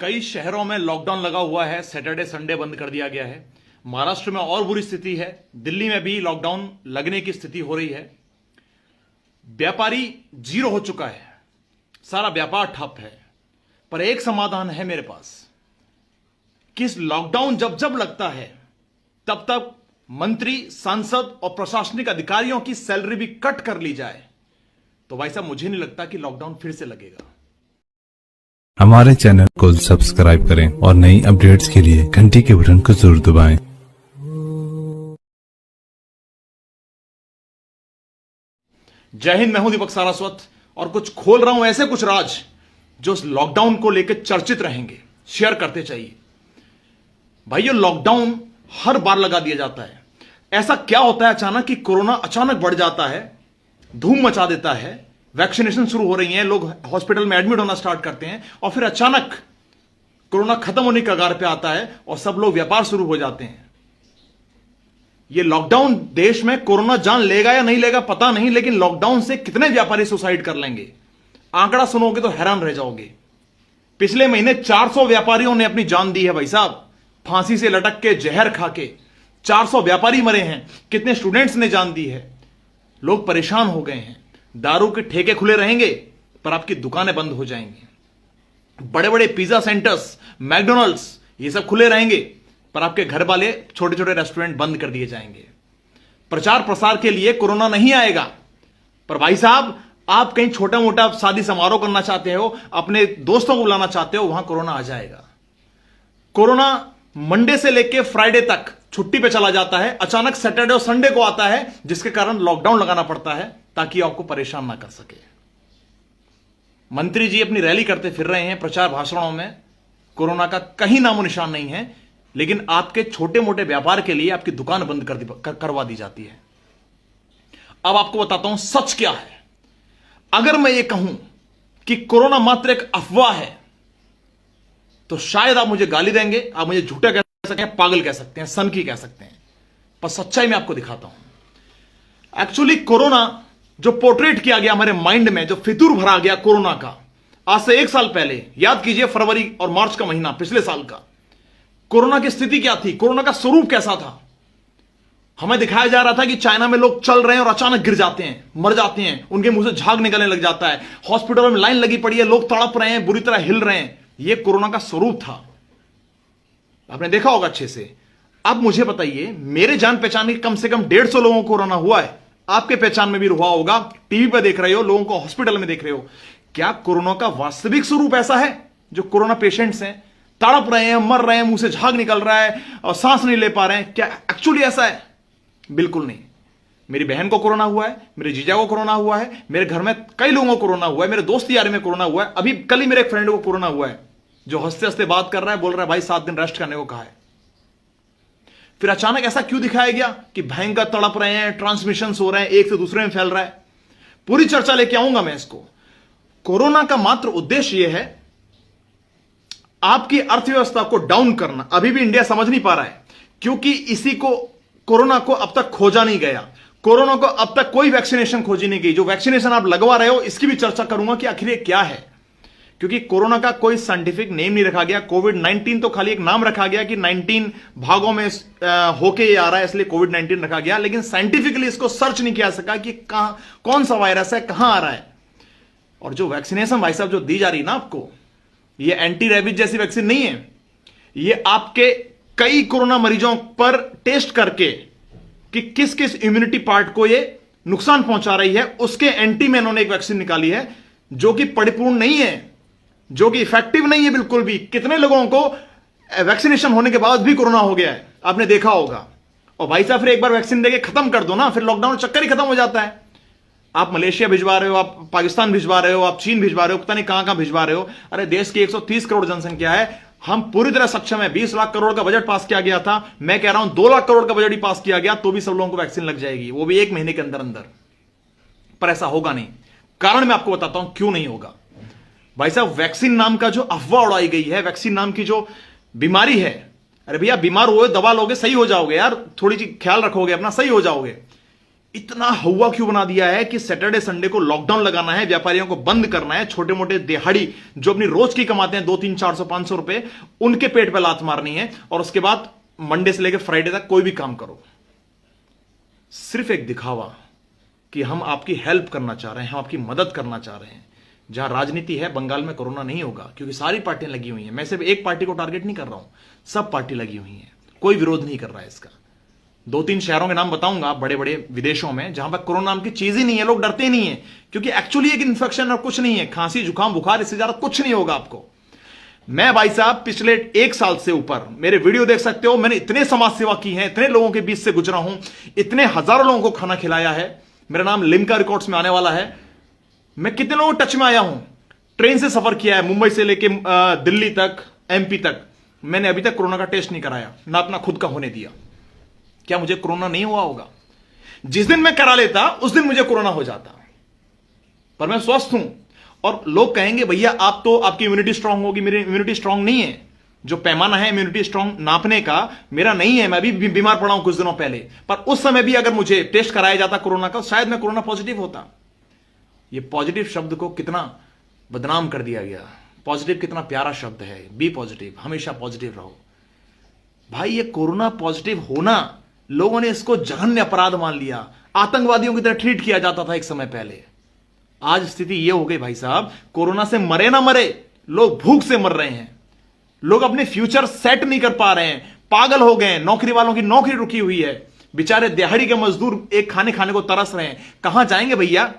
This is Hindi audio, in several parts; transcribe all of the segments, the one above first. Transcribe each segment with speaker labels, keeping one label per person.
Speaker 1: कई शहरों में लॉकडाउन लगा हुआ है। सैटरडे संडे बंद कर दिया गया है। महाराष्ट्र में और बुरी स्थिति है। दिल्ली में भी लॉकडाउन लगने की स्थिति हो रही है। व्यापारी जीरो हो चुका है, सारा व्यापार ठप है। पर एक समाधान है मेरे पास कि इस लॉकडाउन जब जब लगता है तब तक मंत्री, सांसद और प्रशासनिक अधिकारियों की सैलरी भी कट कर ली जाए तो भाई साहब मुझे नहीं लगता कि लॉकडाउन फिर से लगेगा।
Speaker 2: हमारे चैनल को सब्सक्राइब करें और नई अपडेट्स के लिए घंटी के बटन को जरूर दबाएं।
Speaker 1: जय हिंद, मैं हूं दीपक सारस्वत और कुछ खोल रहा हूं ऐसे कुछ राज जो इस लॉकडाउन को लेकर चर्चित रहेंगे, शेयर करते चाहिए। भाई ये लॉकडाउन हर बार लगा दिया जाता है। ऐसा क्या होता है अचानक कि कोरोना अचानक बढ़ जाता है, धूम मचा देता है, वैक्सीनेशन शुरू हो रही है, लोग हॉस्पिटल में एडमिट होना स्टार्ट करते हैं और फिर अचानक कोरोना खत्म होने की कगार पे आता है और सब लोग व्यापार शुरू हो जाते हैं। ये लॉकडाउन देश में कोरोना जान लेगा या नहीं लेगा पता नहीं, लेकिन लॉकडाउन से कितने व्यापारी सुसाइड कर लेंगे, आंकड़ा सुनोगे तो हैरान रह जाओगे। पिछले महीने 400 व्यापारियों ने अपनी जान दी है भाई साहब, फांसी से लटक के, जहर खा के 400 व्यापारी मरे हैं। कितने स्टूडेंट्स ने जान दी है। लोग परेशान हो गए हैं। दारू के ठेके खुले रहेंगे पर आपकी दुकानें बंद हो जाएंगी। बड़े बड़े पिज्जा सेंटर्स, मैकडॉनल्ड्स, ये सब खुले रहेंगे पर आपके घर वाले छोटे छोटे रेस्टोरेंट बंद कर दिए जाएंगे। प्रचार प्रसार के लिए कोरोना नहीं आएगा, पर भाई साहब आप कहीं छोटा मोटा शादी समारोह करना चाहते हो, अपने दोस्तों को बुलाना चाहते हो, वहां कोरोना आ जाएगा। कोरोना मंडे से लेके फ्राइडे तक छुट्टी पे चला जाता है, अचानक सैटरडे और संडे को आता है, जिसके कारण लॉकडाउन लगाना पड़ता है ताकि आपको परेशान ना कर सके। मंत्री जी अपनी रैली करते फिर रहे हैं, प्रचार भाषणों में कोरोना का कहीं नामो निशान नहीं है, लेकिन आपके छोटे मोटे व्यापार के लिए आपकी दुकान बंद करवा दी जाती है। अब आपको बताता हूं सच क्या है। अगर मैं ये कहूं कि कोरोना मात्र एक अफवाह है तो शायद आप मुझे गाली देंगे, आप मुझे झूठा कह सकते हैं, पागल कह सकते हैं, सनकी कह सकते हैं, पर सच्चाई मैं आपको दिखाता हूं। एक्चुअली कोरोना जो पोर्ट्रेट किया गया हमारे माइंड में, जो फितूर भरा गया कोरोना का, आज से 1 साल पहले याद कीजिए, फरवरी और मार्च का महीना पिछले साल का, कोरोना की स्थिति क्या थी, कोरोना का स्वरूप कैसा था। हमें दिखाया जा रहा था कि चाइना में लोग चल रहे हैं और अचानक गिर जाते हैं, मर जाते हैं, उनके मुंह से झाग निकलने लग जाता है, हॉस्पिटलों में लाइन लगी पड़ी है, लोग तड़प रहे हैं, बुरी तरह हिल रहे हैं। यह कोरोना का स्वरूप था, आपने देखा होगा अच्छे से। अब मुझे बताइए, मेरे जान पहचान के कम से कम 150 लोगों को कोरोना हुआ है, आपके पहचान में भी हुआ होगा, टीवी पर देख रहे हो, लोगों को हॉस्पिटल में देख रहे हो। क्या कोरोना का वास्तविक स्वरूप ऐसा है? जो कोरोना पेशेंट्स हैं, तड़प रहे हैं, मर रहे हैं, मुंह से झाग निकल रहा है और सांस नहीं ले पा रहे हैं, क्या एक्चुअली ऐसा है? बिल्कुल नहीं। मेरी बहन को कोरोना हुआ है, मेरे जीजा को कोरोना हुआ है, मेरे घर में कई लोगों को कोरोना हुआ है, मेरे दोस्त यार में कोरोना हुआ है। अभी कल ही मेरे एक फ्रेंड को कोरोना हुआ है, जो हंसते हंसते बात कर रहा है, बोल रहा है भाई 7 दिन रेस्ट करने को कहा है। फिर अचानक ऐसा क्यों दिखाया गया कि भयंकर तड़प रहे हैं, ट्रांसमिशन हो रहे हैं, एक से दूसरे में फैल रहा है? पूरी चर्चा लेके आऊंगा मैं इसको। कोरोना का मात्र उद्देश्य यह है आपकी अर्थव्यवस्था को डाउन करना। अभी भी इंडिया समझ नहीं पा रहा है, क्योंकि इसी को, कोरोना को अब तक खोजा नहीं गया। कोरोना को अब तक कोई वैक्सीनेशन खोजी नहीं गई। जो वैक्सीनेशन आप लगवा रहे हो, इसकी भी चर्चा करूंगा कि आखिर ये क्या है, क्योंकि कोरोना का कोई साइंटिफिक नेम नहीं रखा गया। कोविड-19 तो खाली एक नाम रखा गया कि 19 भागों में होके ये आ रहा है, इसलिए कोविड-19 रखा गया, लेकिन साइंटिफिकली इसको सर्च नहीं किया सका कि कहां, कौन सा वायरस है, कहां आ रहा है। और जो वैक्सीनेशन भाई साहब जो दी जा रही ना आपको, ये एंटी रेबीज जैसी वैक्सीन नहीं है। ये आपके कई कोरोना मरीजों पर टेस्ट करके कि किस किस इम्यूनिटी पार्ट को ये नुकसान पहुंचा रही है, उसके एंटी में इन्होंने एक वैक्सीन निकाली है जो कि परिपूर्ण नहीं है, जो कि इफेक्टिव नहीं है बिल्कुल भी। कितने लोगों को वैक्सीनेशन होने के बाद भी कोरोना हो गया है, आपने देखा होगा। और भाई साहब फिर एक बार वैक्सीन देके खत्म कर दो ना, फिर लॉकडाउन चक्कर ही खत्म हो जाता है। आप मलेशिया भिजवा रहे हो, आप पाकिस्तान भिजवा रहे हो, आप चीन भिजवा रहे हो, पता नहीं कहां कहां भिजवा रहे हो। अरे देश की 130 करोड़ जनसंख्या है, हम पूरी तरह सक्षम है। 20 लाख करोड़ का बजट पास किया गया था, मैं कह रहा हूं 2 लाख करोड़ का बजट ही पास किया गया तो भी सब लोगों को वैक्सीन लग जाएगी, वो भी 1 महीने के अंदर अंदर। पर ऐसा होगा नहीं। कारण मैं आपको बताता हूं क्यों नहीं होगा। भाई साहब वैक्सीन नाम का जो अफवाह उड़ाई गई है, वैक्सीन नाम की जो बीमारी है, अरे भैया बीमार हुए, दवा लोगे, सही हो जाओगे यार, थोड़ी सी ख्याल रखोगे अपना, सही हो जाओगे। इतना हवा क्यों बना दिया है कि सैटरडे संडे को लॉकडाउन लगाना है, व्यापारियों को बंद करना है, छोटे मोटे दिहाड़ी जो अपनी रोज की कमाते हैं 200, 300, 400, 500 रुपए, उनके पेट पे लात मारनी है, और उसके बाद मंडे से लेकर फ्राइडे तक कोई भी काम करो। सिर्फ एक दिखावा कि हम आपकी हेल्प करना चाह रहे हैं, हम आपकी मदद करना चाह रहे हैं। जहां राजनीति है, बंगाल में कोरोना नहीं होगा, क्योंकि सारी पार्टियां लगी हुई हैं। मैं सिर्फ एक पार्टी को टारगेट नहीं कर रहा हूं, सब पार्टी लगी हुई है, कोई विरोध नहीं कर रहा है इसका। 2-3 शहरों के नाम बताऊंगा बड़े बड़े विदेशों में, जहां पर कोरोना नाम की चीज ही नहीं है, लोग डरते नहीं है, क्योंकि एक्चुअली एक इन्फेक्शन और कुछ नहीं है, खांसी जुकाम बुखार, इससे ज्यादा कुछ नहीं होगा आपको। मैं भाई साहब पिछले 1 साल से ऊपर मेरे वीडियो देख सकते हो, मैंने इतने समाज सेवा की है, इतने लोगों के बीच से गुजरा हूं, इतने हजारों लोगों को खाना खिलाया है, मेरा नाम लिम्का रिकॉर्ड्स में आने वाला है। मैं कितने लोगों टच में आया हूं, ट्रेन से सफर किया है, मुंबई से लेके दिल्ली तक, एमपी तक। मैंने अभी तक कोरोना का टेस्ट नहीं कराया, ना अपना खुद का होने दिया। क्या मुझे कोरोना नहीं हुआ होगा? जिस दिन मैं करा लेता उस दिन मुझे कोरोना हो जाता, पर मैं स्वस्थ हूं। और लोग कहेंगे भैया आप तो, आपकी इम्यूनिटी स्ट्रांग होगी, मेरी इम्यूनिटी स्ट्रांग नहीं है। जो पैमाना है इम्यूनिटी स्ट्रांग नापने का मेरा नहीं है। मैं भी बीमार पड़ा हूं कुछ दिनों पहले, पर उस समय भी अगर मुझे टेस्ट कराया जाता कोरोना का, शायद मैं कोरोना पॉजिटिव होता। ये पॉजिटिव शब्द को कितना बदनाम कर दिया गया। पॉजिटिव कितना प्यारा शब्द है, बी पॉजिटिव, हमेशा पॉजिटिव रहो। भाई ये कोरोना पॉजिटिव होना, लोगों ने इसको जघन्य अपराध मान लिया, आतंकवादियों की तरह ट्रीट किया जाता था एक समय पहले। आज स्थिति यह हो गई भाई साहब, कोरोना से मरे ना मरे, लोग भूख से मर रहे हैं, लोग अपने फ्यूचर सेट नहीं कर पा रहे हैं, पागल हो गए हैं, नौकरी वालों की नौकरी रुकी हुई है, बेचारे दिहाड़ी के मजदूर एक खाने खाने को तरस रहे हैं। कहां जाएंगे भैया?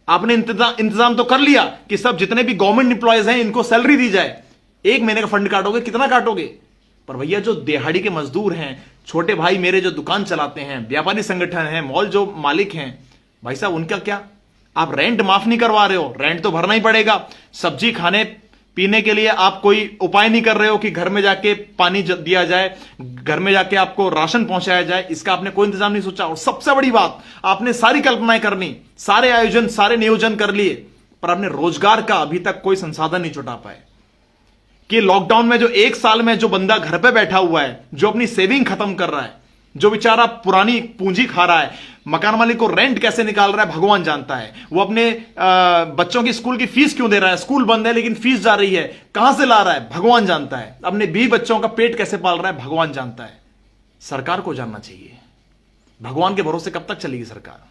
Speaker 1: आपने इंतजाम तो कर लिया कि सब जितने भी गवर्नमेंट इंप्लॉयज हैं इनको सैलरी दी जाए, 1 महीने का फंड काटोगे, कितना काटोगे? पर भैया जो दिहाड़ी के मजदूर हैं, छोटे भाई मेरे जो दुकान चलाते हैं, व्यापारी संगठन है, मॉल जो मालिक हैं, भाई साहब उनका क्या? आप रेंट माफ नहीं करवा रहे हो, रेंट तो भरना ही पड़ेगा। सब्जी खाने पीने के लिए आप कोई उपाय नहीं कर रहे हो कि घर में जाके पानी दिया जाए, घर में जाके आपको राशन पहुंचाया जाए, इसका आपने कोई इंतजाम नहीं सोचा। और सबसे बड़ी बात, आपने सारी कल्पनाएं करनी, सारे आयोजन, सारे नियोजन कर लिए, पर आपने रोजगार का अभी तक कोई संसाधन नहीं जुटा पाए। कि लॉकडाउन में जो 1 साल में जो बंदा घर पे बैठा हुआ है, जो अपनी सेविंग खत्म कर रहा है, जो बेचारा पुरानी पूंजी खा रहा है, मकान मालिक को रेंट कैसे निकाल रहा है भगवान जानता है, वो अपने बच्चों की स्कूल की फीस क्यों दे रहा है, स्कूल बंद है लेकिन फीस जा रही है, कहां से ला रहा है भगवान जानता है, अपने 20 बच्चों का पेट कैसे पाल रहा है भगवान जानता है। सरकार को जानना चाहिए। भगवान के भरोसे कब तक चलेगी सरकार?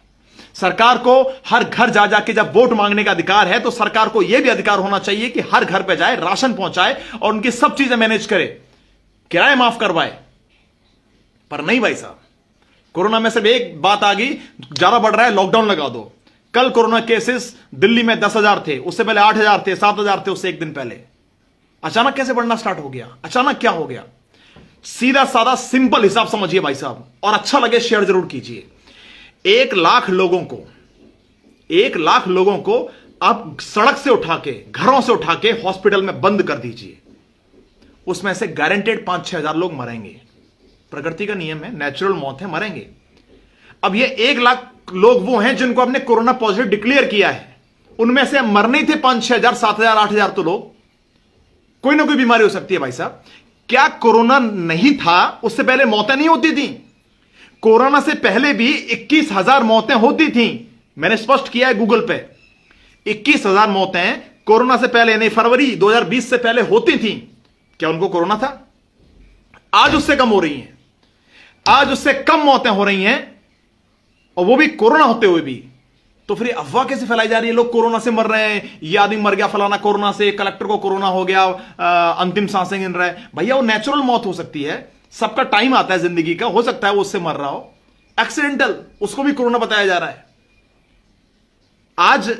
Speaker 1: सरकार को हर घर जा जाके जब वोट मांगने का अधिकार है, तो सरकार को यह भी अधिकार होना चाहिए कि हर घर पे जाए, राशन पहुंचाए और उनकी सब चीजें मैनेज करे, किराए माफ करवाए। पर नहीं भाई साहब, कोरोना में सिर्फ एक बात आ गई, ज्यादा बढ़ रहा है लॉकडाउन लगा दो। कल कोरोना केसेस दिल्ली में 10,000 थे, उससे पहले 8,000 थे, 7,000 थे उससे एक दिन पहले। अचानक कैसे बढ़ना स्टार्ट हो गया? अचानक क्या हो गया? सीधा साधा सिंपल हिसाब समझिए भाई साहब, और अच्छा लगे शेयर जरूर कीजिए। 1 लाख लोगों को, 1 लाख लोगों को आप सड़क से उठा के, घरों से उठा के हॉस्पिटल में बंद कर दीजिए, उसमें से गारंटेड 5-6 हजार लोग मरेंगे। प्रकृति का नियम है, नेचुरल मौत है, मरेंगे। अब ये 1 लाख लोग वो हैं जिनको आपने कोरोना पॉजिटिव डिक्लेयर किया है, उनमें से मरने ही थे 5-6 हजार, 7,000, 8,000 तो लोग। कोई ना कोई बीमारी हो सकती है भाई साहब। क्या कोरोना नहीं था उससे पहले मौतें नहीं होती थी? कोरोना से पहले भी 21,000 मौतें होती थी, मैंने स्पष्ट किया है गूगल पे। 21,000 मौतें कोरोना से पहले, यानी फरवरी 2020 से पहले होती थी। क्या उनको कोरोना था? आज उससे कम हो रही हैं, आज उससे कम मौतें हो रही हैं, और वो भी कोरोना होते हुए भी। तो फिर अफवाह कैसे फैलाई जा रही है, लोग कोरोना से मर रहे हैं, ये आदमी मर गया फलाना कोरोना से, कलेक्टर को कोरोना हो गया, अंतिम सांसें गिन रहा है। भैया वो नेचुरल मौत हो सकती है, सबका टाइम आता है जिंदगी का, हो सकता है वो उससे मर रहा हो, एक्सीडेंटल, उसको भी कोरोना बताया जा रहा है। आज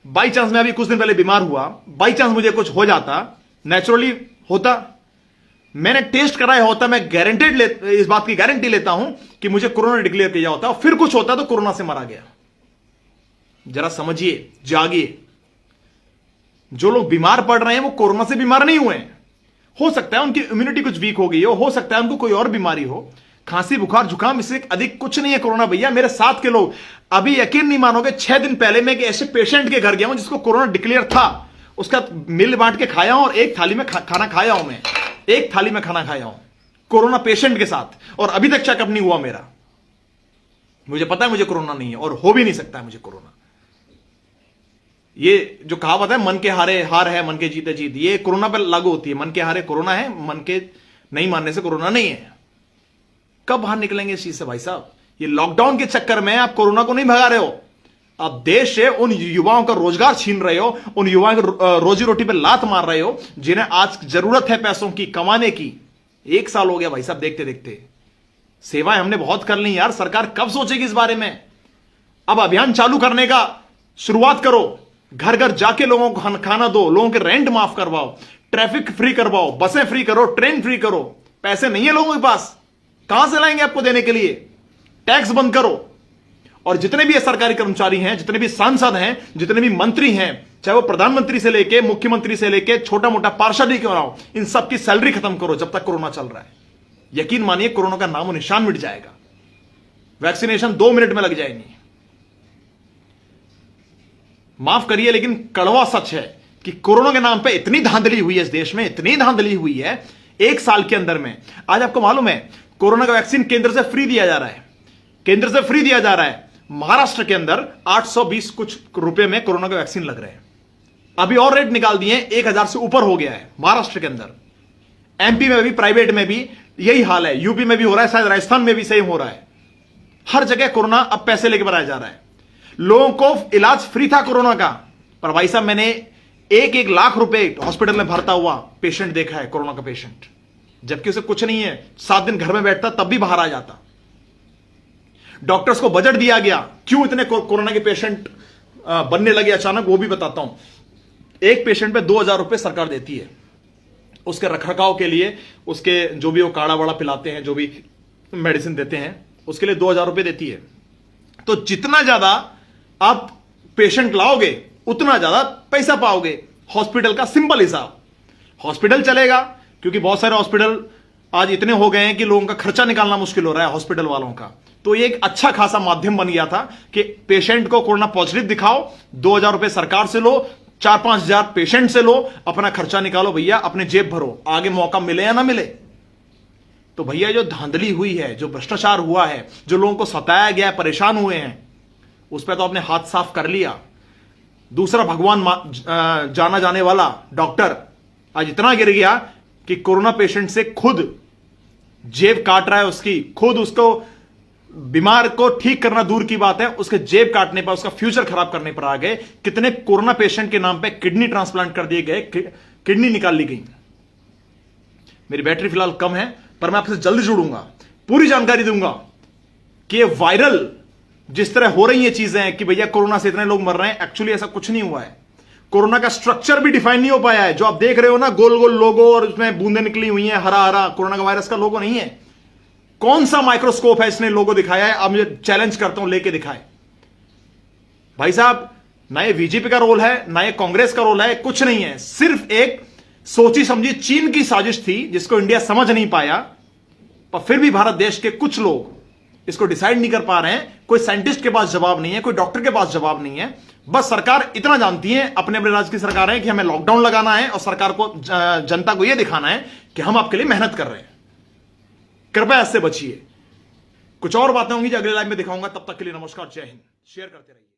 Speaker 1: बाई चांस मैं अभी कुछ दिन पहले बीमार हुआ, बाई चांस मुझे कुछ हो जाता, नेचुरली होता, मैंने टेस्ट कराया होता, मैं गारंटेड इस बात की गारंटी लेता हूं कि मुझे कोरोना डिक्लेयर किया होता, फिर कुछ होता तो कोरोना से मारा गया। जरा समझिए, जागिए। जो लोग बीमार पड़ रहे हैं वो कोरोना से बीमार नहीं हुए हैं, हो सकता है उनकी इम्यूनिटी कुछ वीक हो गई हो सकता है उनको कोई और बीमारी हो, खांसी बुखार जुकाम, इससे अधिक कुछ नहीं है कोरोना। भैया मेरे साथ के लोग, अभी यकीन नहीं मानोगे, 6 दिन पहले मैं एक ऐसे पेशेंट के घर गया हूं जिसको कोरोना डिक्लेयर था, उसका मिल बांट के खाया हूं और एक थाली में खाना खाया हूं, मैं एक थाली में खाना खाया हूं कोरोना पेशेंट के साथ, और अभी तक चेकअप नहीं हुआ मेरा। मुझे पता है मुझे कोरोना नहीं है और हो भी नहीं सकता है मुझे कोरोना। ये जो कहावत है मन के हारे हार है, मन के जीते जीत, ये कोरोना पर लागू होती है। मन के हारे कोरोना है, मन के नहीं मानने से कोरोना नहीं है। कब बाहर निकलेंगे इस चीज से भाई साहब? ये लॉकडाउन के चक्कर में आप कोरोना को नहीं भगा रहे हो, आप देश से उन युवाओं का रोजगार छीन रहे हो, उन युवाओं की रोजी रोटी पे लात मार रहे हो जिन्हें आज जरूरत है पैसों की, कमाने की। 1 साल हो गया भाई साहब देखते देखते। सेवाएं हमने बहुत कर ली यार, सरकार कब सोचेगी इस बारे में? अब अभियान चालू करने का शुरुआत करो, घर घर जाके लोगों को खाना दो, लोगों के रेंट माफ करवाओ, ट्रैफिक फ्री करवाओ, बसें फ्री करो, ट्रेन फ्री करो। पैसे नहीं है लोगों के पास, कहां से लाएंगे आपको देने के लिए? टैक्स बंद करो। और जितने भी सरकारी कर्मचारी हैं, जितने भी सांसद हैं, जितने भी मंत्री हैं, चाहे वो प्रधानमंत्री से लेके मुख्यमंत्री से लेके छोटा मोटा पार्षद ही क्यों ना हो, इन सबकी सैलरी खत्म करो जब तक कोरोना चल रहा है। यकीन मानिए कोरोना का नामो निशान मिट जाएगा। वैक्सीनेशन 2 मिनट में लग जाएंगी। माफ करिए लेकिन कड़वा सच है कि कोरोना के नाम पे इतनी धांधली हुई है इस देश में, इतनी धांधली हुई है 1 साल के अंदर में। आज आपको मालूम है कोरोना का वैक्सीन केंद्र से फ्री दिया जा रहा है, केंद्र से फ्री दिया जा रहा है। महाराष्ट्र के अंदर 820 कुछ रुपए में कोरोना का वैक्सीन लग रहे हैं। अभी और रेट निकाल दिए, 1000 से ऊपर हो गया है महाराष्ट्र के अंदर। एमपी में भी, प्राइवेट में भी यही हाल है, यूपी में भी हो रहा है, शायद राजस्थान में भी सेम हो रहा है। हर जगह कोरोना अब पैसे लेके बनाया जा रहा है। लोगों को इलाज फ्री था कोरोना का, पर भाई साहब मैंने 1-1 लाख रुपए हॉस्पिटल में भरता हुआ पेशेंट देखा है, कोरोना का पेशेंट, जबकि उसे कुछ नहीं है, 7 दिन घर में बैठता तब भी बाहर आ जाता। डॉक्टर्स को बजट दिया गया, क्यों इतने कोरोना के पेशेंट बनने लगे अचानक, वो भी बताता हूं। एक पेशेंट पे 2000 रुपए सरकार देती है उसके रखरखाव के लिए, उसके जो भी वो काढ़ा वाड़ा पिलाते हैं, जो भी मेडिसिन देते हैं, उसके लिए 2000 रुपए देती है। तो जितना ज्यादा आप पेशेंट लाओगे उतना ज्यादा पैसा पाओगे। हॉस्पिटल का सिंपल हिसाब, हॉस्पिटल चलेगा क्योंकि बहुत सारे हॉस्पिटल आज इतने हो गए हैं कि लोगों का खर्चा निकालना मुश्किल हो रहा है हॉस्पिटल वालों का। तो ये एक अच्छा खासा माध्यम बन गया था कि पेशेंट को कोरोना पॉजिटिव दिखाओ, 2000 रुपए सरकार से लो, 4-5 हजार पेशेंट से लो, अपना खर्चा निकालो भैया, अपने जेब भरो, आगे मौका मिले या ना मिले। तो भैया जो धांधली हुई है, जो भ्रष्टाचार हुआ है, जो लोगों को सताया गया है, परेशान हुए हैं, उस पर तो आपने हाथ साफ कर लिया। दूसरा भगवान जाना जाने वाला डॉक्टर आज इतना गिर गया कि कोरोना पेशेंट से खुद जेब काट रहा है उसकी, खुद उसको बीमार को ठीक करना दूर की बात है, उसके जेब काटने पर, उसका फ्यूचर खराब करने पर आ गए। कितने कोरोना पेशेंट के नाम पे किडनी ट्रांसप्लांट कर दिए गए, किडनी निकाल ली गई। मेरी बैटरी फिलहाल कम है, पर मैं आपसे जल्दी जुड़ूंगा, पूरी जानकारी दूंगा कि ये वायरल जिस तरह हो रही है चीजें कि भैया कोरोना से इतने लोग मर रहे हैं, एक्चुअली ऐसा कुछ नहीं हुआ है। कोरोना का स्ट्रक्चर भी डिफाइन नहीं हो पाया है। जो आप देख रहे हो ना, गोल गोल लोगो और उसमें बूंदे निकली हुई हैं, हरा हरा, कोरोना का वायरस का लोगो नहीं है। कौन सा माइक्रोस्कोप है इसने लोगो दिखाया है? अब मुझे चैलेंज करता हूं, लेके दिखाए भाई साहब। ना ये बीजेपी का रोल है, ना ये कांग्रेस का रोल है, कुछ नहीं है। सिर्फ एक सोची समझी चीन की साजिश थी जिसको इंडिया समझ नहीं पाया, पर फिर भी भारत देश के कुछ लोग इसको डिसाइड नहीं कर पा रहे हैं। कोई साइंटिस्ट के पास जवाब नहीं है, कोई डॉक्टर के पास जवाब नहीं है। बस सरकार इतना जानती है, अपने अपने राज्य की सरकार है, कि हमें लॉकडाउन लगाना है और सरकार को, जनता को यह दिखाना है कि हम आपके लिए मेहनत कर रहे हैं। कृपया इससे बचिए। कुछ और बातें होंगी जो अगले लाइव में दिखाऊंगा। तब तक के लिए नमस्कार, जय हिंद। शेयर करते रहिए।